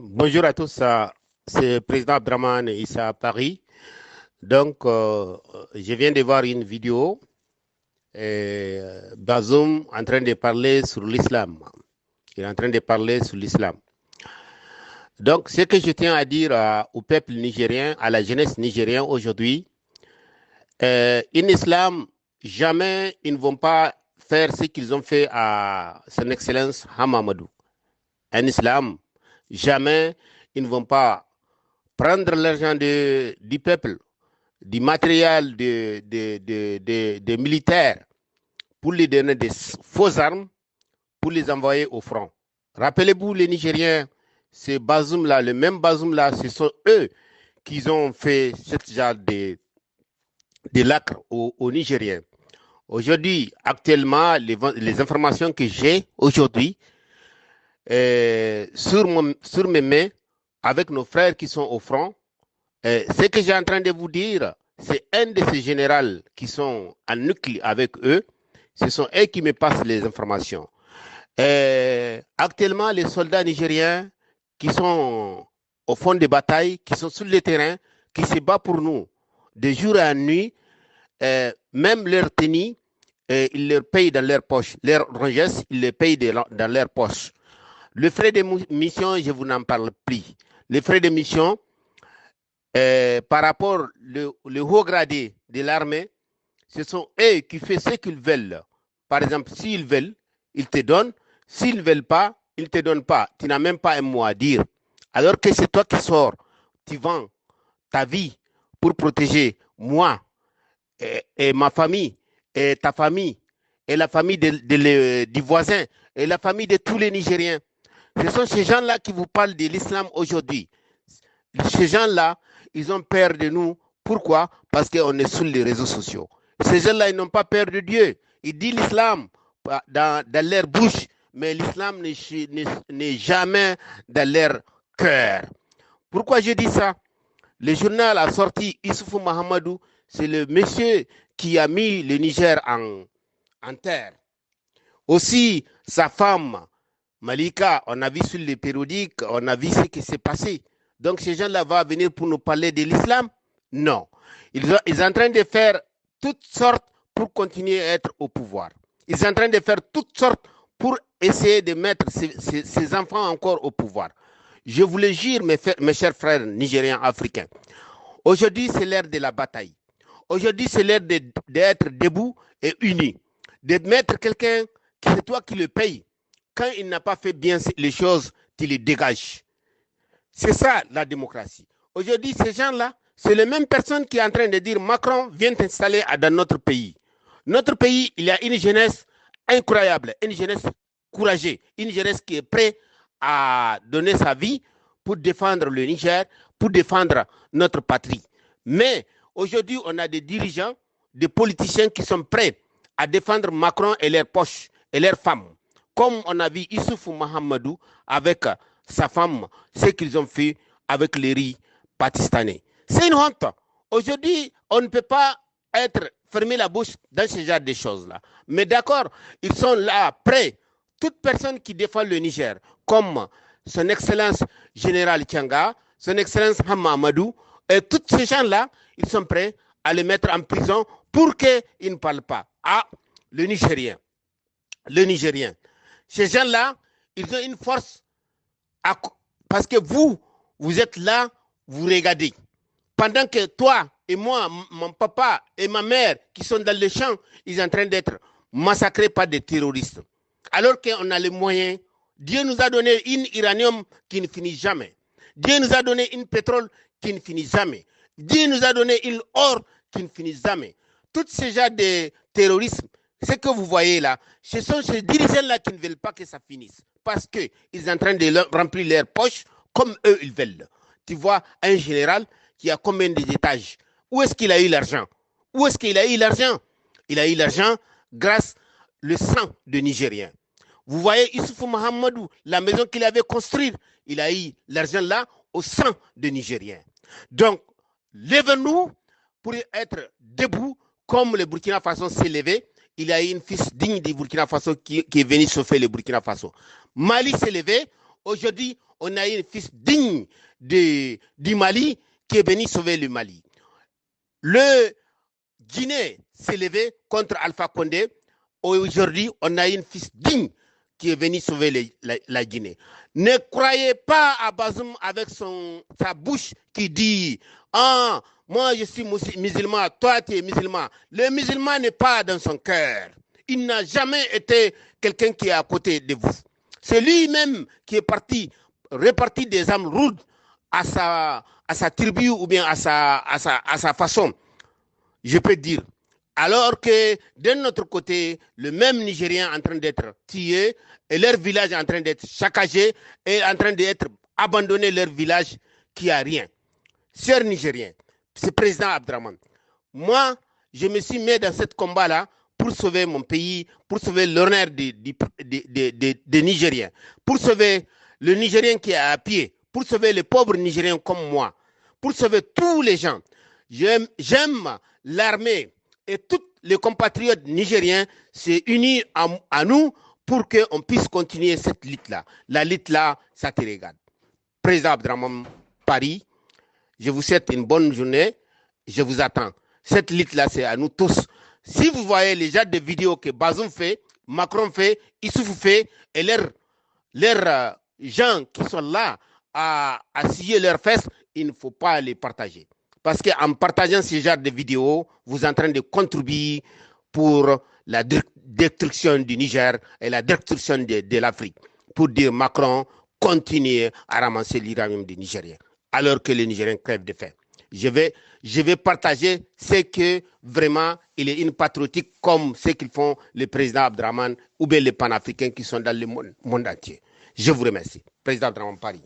Bonjour à tous, c'est le président Abdraman Issa à Paris. Donc, je viens de voir une vidéo, Bazoum en train de parler sur l'islam. Il est en train de parler sur l'islam. Donc, ce que je tiens à dire au peuple nigérien, à la jeunesse nigérienne aujourd'hui, en islam, jamais ils ne vont pas faire ce qu'ils ont fait à son excellence Hamamadou. En islam, jamais ils ne vont pas prendre l'argent du peuple, du matériel des militaires pour lui donner des fausses armes, pour les envoyer au front. Rappelez-vous, les Nigériens, ce Bazoum-là, le même Bazoum-là, ce sont eux qui ont fait ce genre de lacre aux Nigériens. Aujourd'hui, actuellement, les informations que j'ai aujourd'hui sur mes mains, avec nos frères qui sont au front, ce que j'ai en train de vous dire, c'est un de ces généraux qui sont en nucléaire avec eux. Ce sont eux qui me passent les informations. Actuellement, les soldats nigériens qui sont au fond des batailles, qui sont sur le terrain, qui se battent pour nous, de jour à nuit, même leur tenue, ils leur payent dans leur poche. Leur richesse, ils les payent dans leur poche. Le frais de mission, je vous n'en parle plus. Les frais de mission, par rapport le haut gradé de l'armée, ce sont eux qui font ce qu'ils veulent. Par exemple, s'ils veulent, ils te donnent. S'ils ne veulent pas, ils ne te donnent pas. Tu n'as même pas un mot à dire. Alors que c'est toi qui sors, tu vends ta vie pour protéger moi et ma famille, et ta famille, et la famille du voisin, et la famille de tous les Nigériens. Ce sont ces gens-là qui vous parlent de l'islam aujourd'hui. Ces gens-là, ils ont peur de nous. Pourquoi? Parce qu'on est sur les réseaux sociaux. Ces gens-là, ils n'ont pas peur de Dieu. Ils disent l'islam dans leur bouche, mais l'islam n'est jamais dans leur cœur. Pourquoi je dis ça? Le journal a sorti Issoufou Mahamadou, c'est le monsieur qui a mis le Niger en terre. Aussi, sa femme, Malika, on a vu sur les périodiques, on a vu ce qui s'est passé. Donc ces gens-là vont venir pour nous parler de l'islam? Non. Ils sont en train de faire toutes sortes pour continuer à être au pouvoir. Ils sont en train de faire toutes sortes pour essayer de mettre ces enfants encore au pouvoir. Je vous le jure, mes chers frères nigériens africains, aujourd'hui c'est l'heure de la bataille. Aujourd'hui c'est l'heure d'être debout et unis. De mettre quelqu'un, c'est toi qui le payes. Quand il n'a pas fait bien les choses, tu les dégages. C'est ça la démocratie. Aujourd'hui, ces gens-là, c'est les mêmes personnes qui sont en train de dire Macron vient t'installer dans notre pays. Notre pays, il y a une jeunesse incroyable, une jeunesse courageuse, une jeunesse qui est prête à donner sa vie pour défendre le Niger, pour défendre notre patrie. Mais aujourd'hui, on a des dirigeants, des politiciens qui sont prêts à défendre Macron et leurs poches et leurs femmes. Comme on a vu Issoufou Mahamadou avec sa femme, ce qu'ils ont fait avec les riz pakistanais. C'est une honte. Aujourd'hui, on ne peut pas fermer la bouche dans ce genre de choses-là. Mais d'accord, ils sont là, prêts. Toute personne qui défend le Niger, comme son Excellence Général Tianga, son Excellence Hamamadou, et tous ces gens-là, ils sont prêts à les mettre en prison pour qu'ils ne parlent pas. Ah, le Nigérien. Le Nigérien. Ces gens-là, ils ont une force parce que vous êtes là, vous regardez. Pendant que toi et moi, mon papa et ma mère qui sont dans le champ, ils sont en train d'être massacrés par des terroristes. Alors qu'on a les moyens, Dieu nous a donné une uranium qui ne finit jamais. Dieu nous a donné une pétrole qui ne finit jamais. Dieu nous a donné une or qui ne finit jamais. Tous ces genres de terrorisme, ce que vous voyez là, ce sont ces dirigeants-là qui ne veulent pas que ça finisse. Parce qu'ils sont en train de remplir leurs poches comme eux ils veulent. Tu vois, un général qui a combien d'étages? Où est-ce qu'il a eu l'argent? Où est-ce qu'il a eu l'argent? Il a eu l'argent grâce au sang de Nigériens. Vous voyez Issoufou Mahamadou, la maison qu'il avait construite, il a eu l'argent là au sang de Nigériens. Donc, lève-nous pour être debout comme le Burkina Faso s'est levé. Il y a eu une fils digne du Burkina Faso qui est venu sauver le Burkina Faso. Mali s'est levé, Aujourd'hui, on a un fils digne du Mali qui est venu sauver le Mali. Le Guinée s'est levé contre Alpha Condé. Aujourd'hui, on a un fils digne qui est venu sauver la Guinée. Ne croyez pas à Bazoum avec sa bouche qui dit « Ah, moi je suis musulman, toi tu es musulman ». Le musulman n'est pas dans son cœur. Il n'a jamais été quelqu'un qui est à côté de vous. C'est lui-même qui est réparti des armes rudes à sa tribu ou bien à sa façon, je peux dire. Alors que d'un autre côté, le même Nigérien est en train d'être tué et leur village est en train d'être saccagé et en train d'être abandonné, leur village qui a rien. Chers Nigériens, c'est président Abdraman. Moi, je me suis mis dans ce combat-là pour sauver mon pays, pour sauver l'honneur des Nigériens, pour sauver le Nigérien qui est à pied, pour sauver les pauvres Nigériens comme moi, pour sauver tous les gens. J'aime l'armée et tous les compatriotes nigériens se unissent à nous pour qu'on puisse continuer cette lutte-là. La lutte-là, ça te regarde. Président Abdraman Paris, je vous souhaite une bonne journée. Je vous attends. Cette lutte-là, c'est à nous tous. Si vous voyez les genres de vidéos que Bazoum fait, Macron fait, Issoufou fait, et leurs gens qui sont là à scier leurs fesses, il ne faut pas les partager. Parce qu'en partageant ce genre de vidéos, vous êtes en train de contribuer pour la destruction du Niger et la destruction de l'Afrique. Pour dire Macron, continuez à ramasser l'uranium des Nigériens, alors que les Nigériens crèvent de faim. Je vais partager ce que vraiment il est une patriotique comme ce qu'ils font les présidents Abdraman ou bien les panafricains qui sont dans le monde entier. Je vous remercie. Président Abdraman Paris.